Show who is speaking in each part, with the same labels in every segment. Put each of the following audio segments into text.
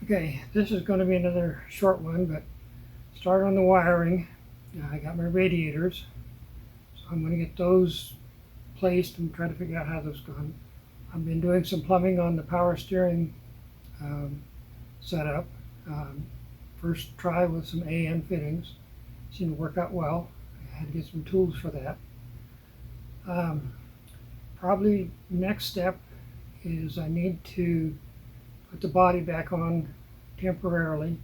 Speaker 1: Okay, this is going to be another short one, but start on the wiring. I got my radiators, so I'm going to get those placed and try to figure out how those go. I've been doing some plumbing on the power steering setup. First try with some AN fittings. Seemed to work out well. I had to get some tools for that. Probably next step is I need to put the body back on temporarily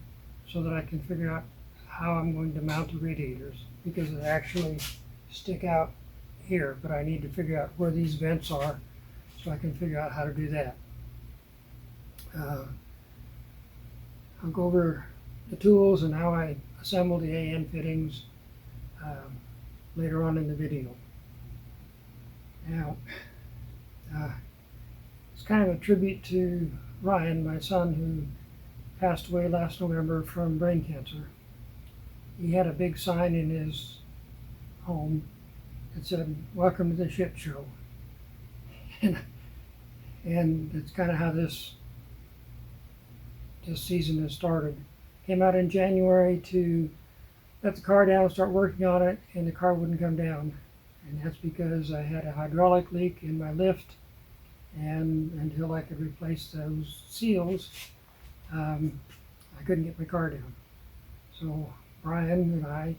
Speaker 1: so that I can figure out how I'm going to mount the radiators, because they actually stick out here, but I need to figure out where these vents are so I can figure out how to do that. I'll go over the tools and how I assemble the AN fittings later on in the video. Now, it's kind of a tribute to Ryan, my son, who passed away last November from brain cancer. He had a big sign in his home that said, "Welcome to the shit show." and it's kind of how this season has started. Came out in January to let the car down, start working on it, and the car wouldn't come down. And that's because I had a hydraulic leak in my lift, and until I could replace those seals, I couldn't get my car down. So Brian and I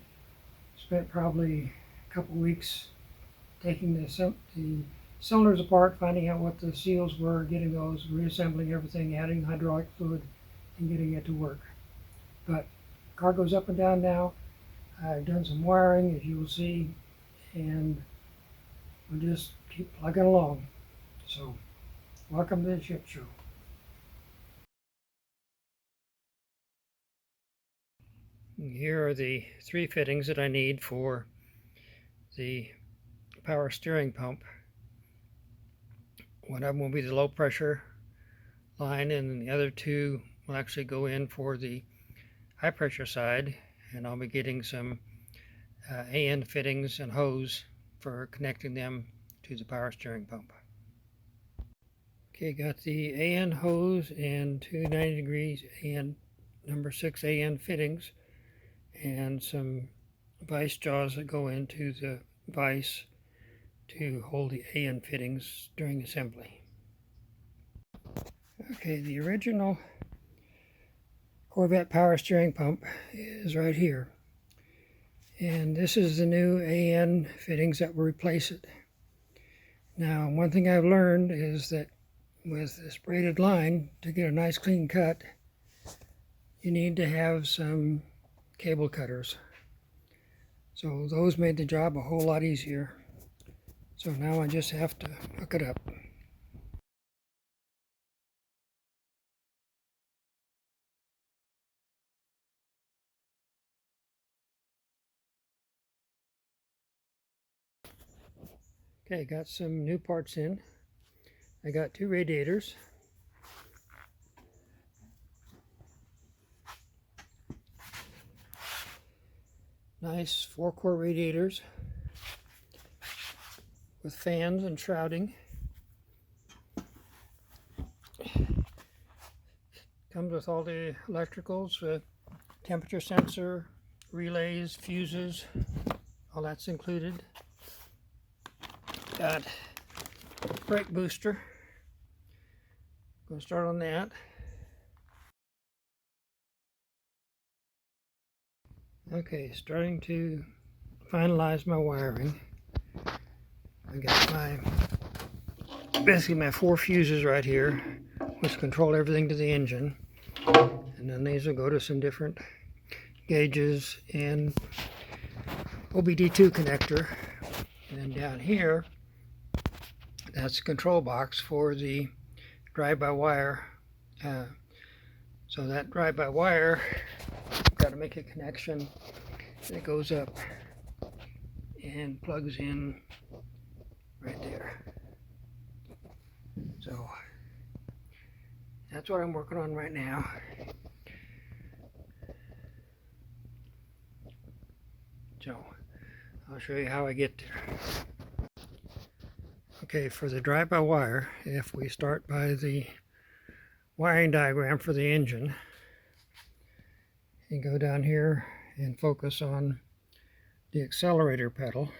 Speaker 1: spent probably a couple weeks taking the cylinders apart, finding out what the seals were, getting those, reassembling everything, adding hydraulic fluid, and getting it to work. But the car goes up and down now. I've done some wiring, as you will see, and we'll just keep plugging along. So, welcome to the ship show. Here are the three fittings that I need for the power steering pump. One of them will be the low pressure line, and the other two will actually go in for the high pressure side, and I'll be getting some AN fittings and hose for connecting them to the power steering pump. Okay, got the AN hose and two 90 degrees AN number 6 AN fittings and some vise jaws that go into the vise to hold the AN fittings during assembly. Okay, the original Corvette power steering pump is right here, and this is the new AN fittings that will replace it. Now, one thing I've learned is that with this braided line, to get a nice clean cut, you need to have some cable cutters. So those made the job a whole lot easier. So now I just have to hook it up. Okay, got some new parts in. I got two radiators. Nice 4-core radiators with fans and shrouding. Comes with all the electricals, temperature sensor, relays, fuses, all that's included. Got brake booster. Going to start on that. Okay, starting to finalize my wiring. I got basically my 4 fuses right here, which control everything to the engine. And then these will go to some different gauges and OBD2 connector. And then down here, that's the control box for the drive-by-wire. So that drive-by-wire, got to make a connection that goes up and plugs in right there. So that's what I'm working on right now. So I'll show you how I get there. Okay, for the drive-by-wire, if we start by the wiring diagram for the engine, You go down here and focus on the accelerator pedal.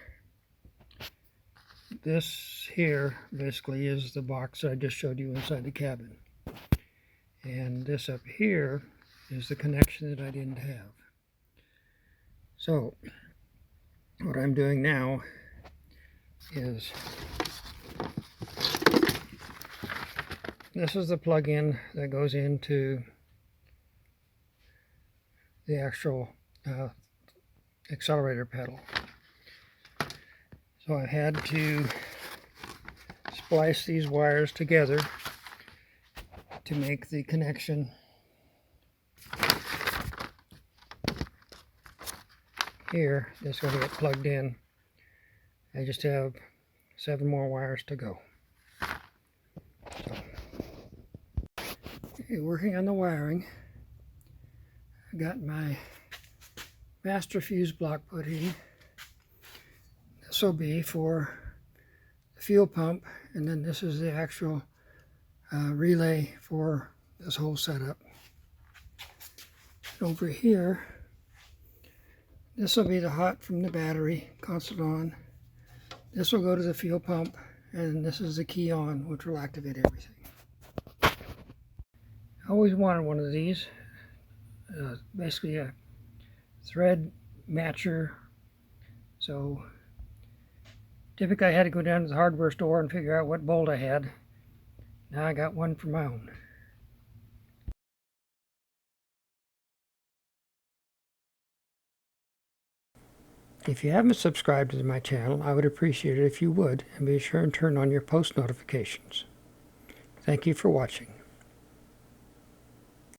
Speaker 1: This here basically is the box that I just showed you inside the cabin. And this up here is the connection that I didn't have. So what I'm doing now is this is the plug-in that goes into the actual accelerator pedal. So I had to splice these wires together to make the connection. Here, this is going to get plugged in. I just have 7 more wires to go. So, okay, working on the wiring. I got my master fuse block put in. This will be for the fuel pump, and then this is the actual relay for this whole setup. Over here, this will be the hot from the battery, constant on. This will go to the fuel pump, and this is the key on, which will activate everything. I always wanted one of these. Basically a thread matcher. So typically I had to go down to the hardware store and figure out what bolt I had. Now I got one for my own. If you haven't subscribed to my channel, I would appreciate it if you would, and be sure and turn on your post notifications. Thank you for watching.